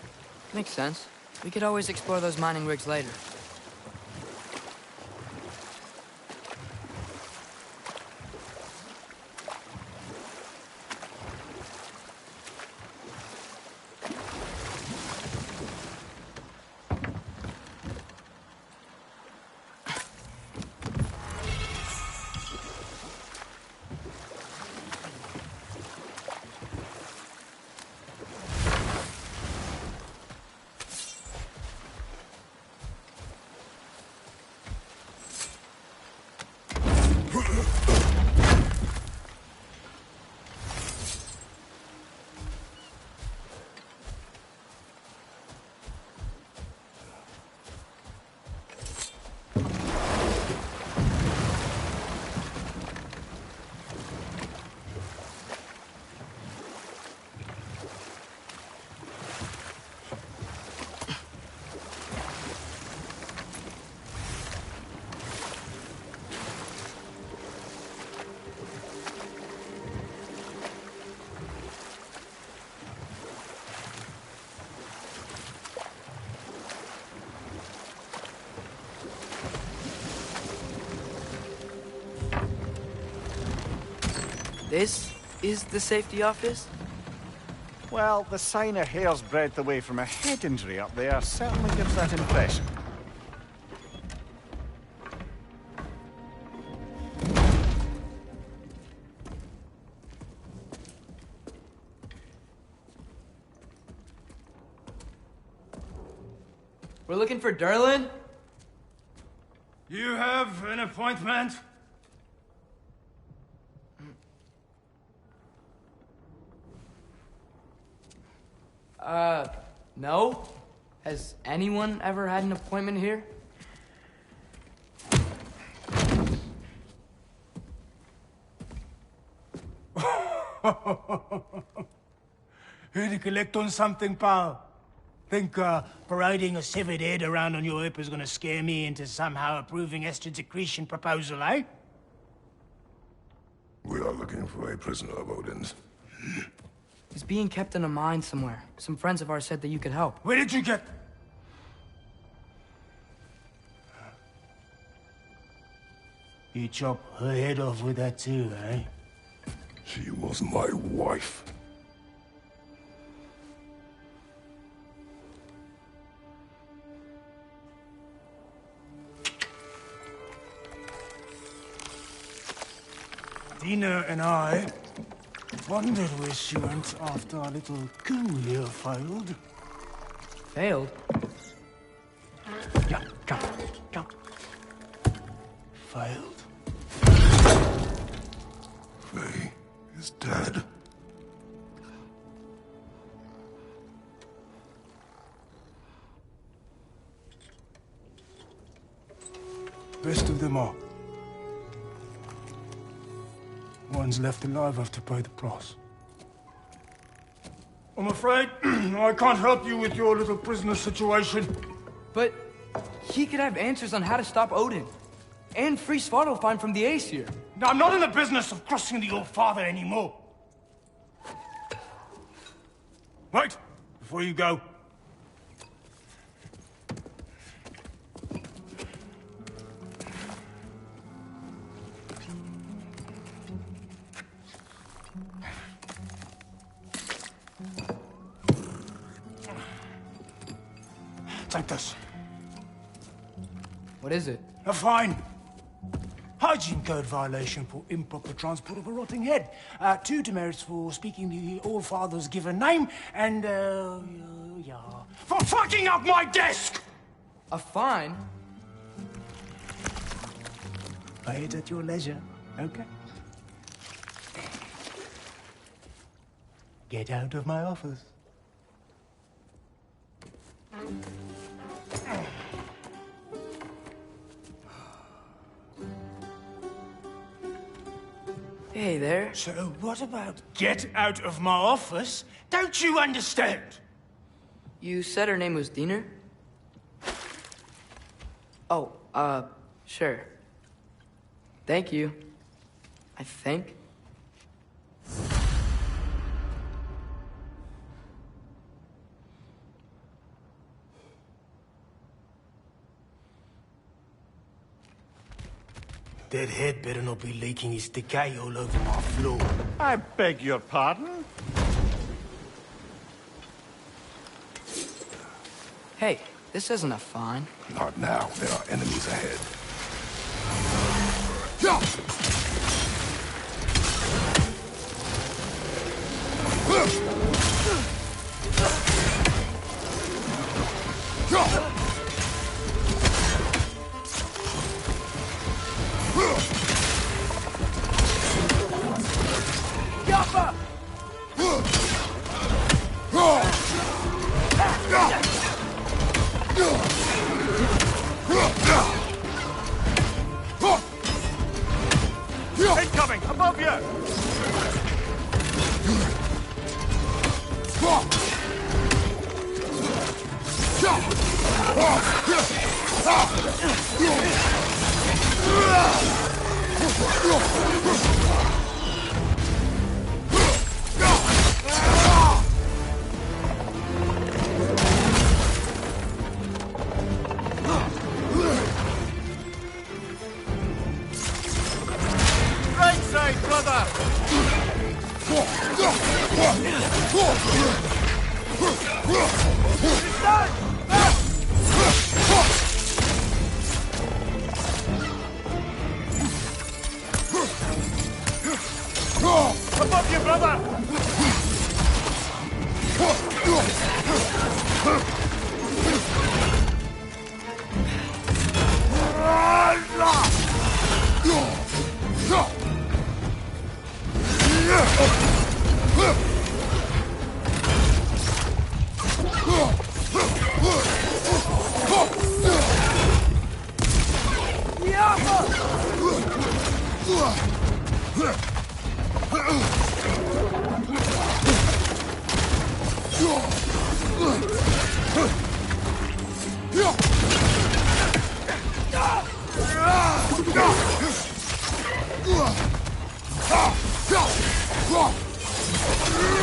Makes sense. We could always explore those mining rigs later. This is the safety office? Well, the sign a hair's breadth away from a head injury up there certainly gives that impression. We're looking for Durlin? You have an appointment? No? Has anyone ever had an appointment here? Here to collect on something, pal? Think, parading a severed head around on your hip is gonna scare me into somehow approving Esther's accretion proposal, eh? We are looking for a prisoner of Odin's. He's being kept in a mine somewhere. Some friends of ours said that you could help. Where did you get... You chop her head off with that too, eh? She was my wife. Dina and I wondered where she went after our little coup here failed. Failed? Yeah, jump. Failed. Faye is dead. Best of them all. One's left alive have to pay the price. I'm afraid I can't help you with your little prisoner situation. But he could have answers on how to stop Odin. And free Svartalfheim from the Aesir. Now, I'm not in the business of crossing the old father anymore. Right, before you go. Take this. What is it? A fine. Hygiene code violation for improper transport of a rotting head. 2 demerits for speaking the All-Father's given name, and, for fucking up my desk! A fine? Pay it at your leisure, okay? Get out of my office. Hey there. So what about get out of my office? Don't you understand? You said her name was Diener? Oh, sure. Thank you. I think. That head better not be leaking his decay all over my floor. I beg your pardon? Hey, this isn't a fine. Not now. There are enemies ahead. Incoming! Above you! Right side, brother! He's done! Above you, brother!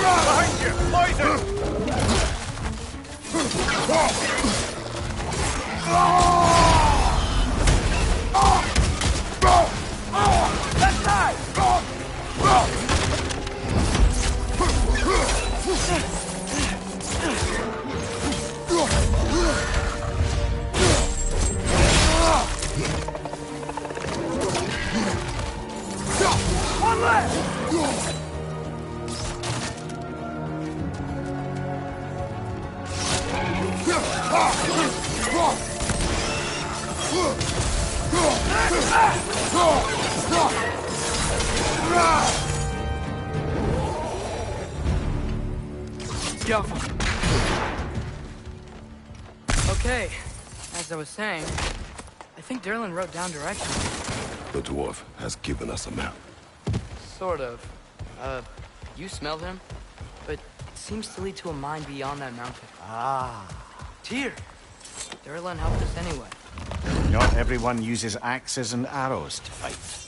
Behind you! Poison! Left side! One left! Careful. Okay, as I was saying, I think Derlin wrote down directions. The dwarf has given us a map. Sort of. You smelled him? But it seems to lead to a mine beyond that mountain. Ah. Tyr! Derlin helped us anyway. Not everyone uses axes and arrows to fight.